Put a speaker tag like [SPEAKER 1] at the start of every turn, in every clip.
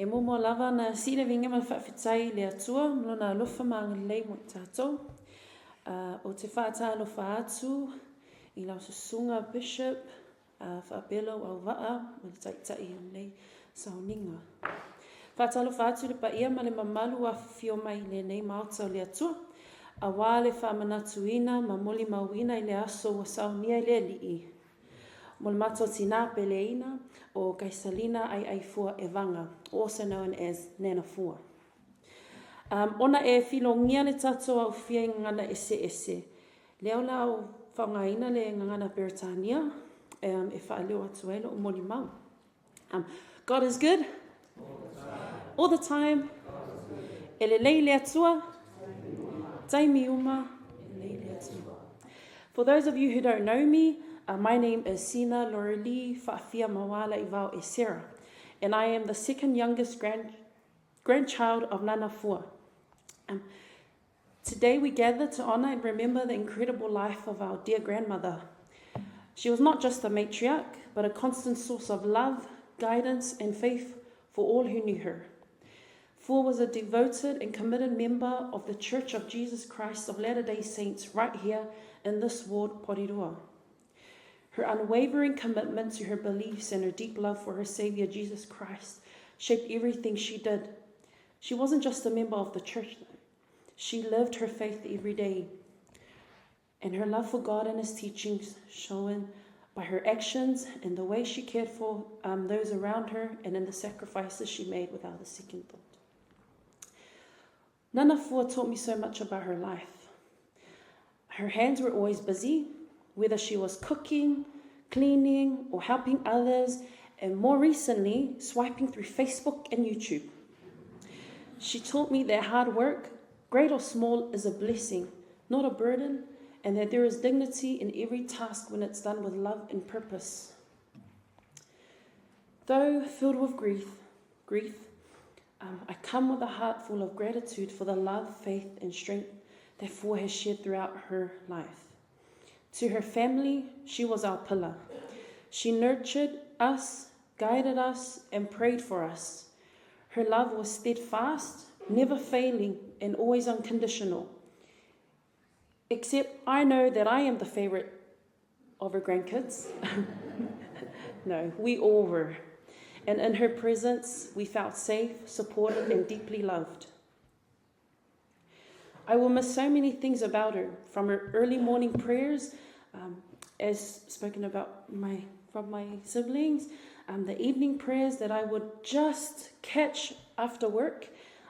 [SPEAKER 1] E momo lava na sina vinga ma whawhitai le atua, mlona alofa maanga lei mo tātou. O te whaata alofa atu, I lau susunga bishop, whaapelo au waa, ma le taitai nei sauninga. Whaata alofa atu le pa ia ma le mamalu a fio mai le nei maotau le atua, a wā le whaamanatu ina ma Molimau ina I le aso wa saunia I le alii. Mo le mato tina peleina o Kaisalina ai fua e vanga, also known as Nana Fua. Ona e filongia le tato au fia ngana ese. Leo lau whangaina le ngana Beretania, e whaaleo atuelo o Molimau. God is good. All the time. E le leile atua. Taimi uma. Leile atua. For those of you who don't know me, my name is Sina Lorelie Esera, and I am the second youngest grandchild of Nana Fua. Today we gather to honor and remember the incredible life of our dear grandmother. She was not just a matriarch, but a constant source of love, guidance, and faith for all who knew her. Fua was a devoted and committed member of the Church of Jesus Christ of Latter-day Saints right here in this ward, Porirua. Her unwavering commitment to her beliefs and her deep love for her Saviour, Jesus Christ, shaped everything she did. She wasn't just a member of the church, though. She lived her faith every day. And her love for God and His teachings shown by her actions and the way she cared for those around her and in the sacrifices she made without a second thought. Nana Fua taught me so much about her life. Her hands were always busy, whether she was cooking, cleaning, or helping others, and more recently, swiping through Facebook and YouTube. She taught me that hard work, great or small, is a blessing, not a burden, and that there is dignity in every task when it's done with love and purpose. Though filled with grief, I come with a heart full of gratitude for the love, faith, and strength that Fua has shared throughout her life. To her family, she was our pillar. She nurtured us, guided us, and prayed for us. Her love was steadfast, never failing, and always unconditional. Except I know that I am the favorite of her grandkids. No, we all were. And in her presence, we felt safe, supported, and deeply loved. I will miss so many things about her, from her early morning prayers, as spoken about from my siblings, the evening prayers that I would just catch after work,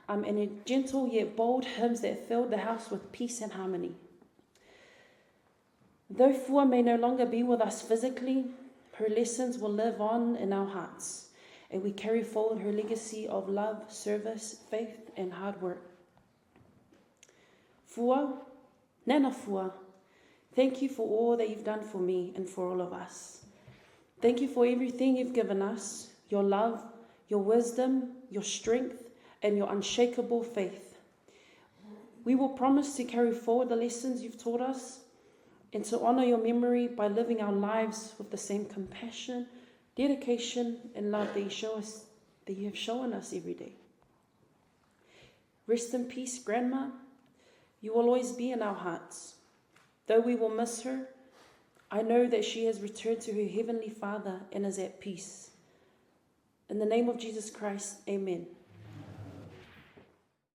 [SPEAKER 1] and her gentle yet bold hymns that filled the house with peace and harmony. Though Fua may no longer be with us physically, her lessons will live on in our hearts, and we carry forward her legacy of love, service, faith, and hard work. Fua, Nana Fua, thank you for all that you've done for me and for all of us. Thank you for everything you've given us, your love, your wisdom, your strength, and your unshakable faith. We will promise to carry forward the lessons you've taught us and to honor your memory by living our lives with the same compassion, dedication, and love that you have shown us every day. Rest in peace, Grandma. You will always be in our hearts. Though we will miss her, I know that she has returned to her Heavenly Father and is at peace. In the name of Jesus Christ, amen.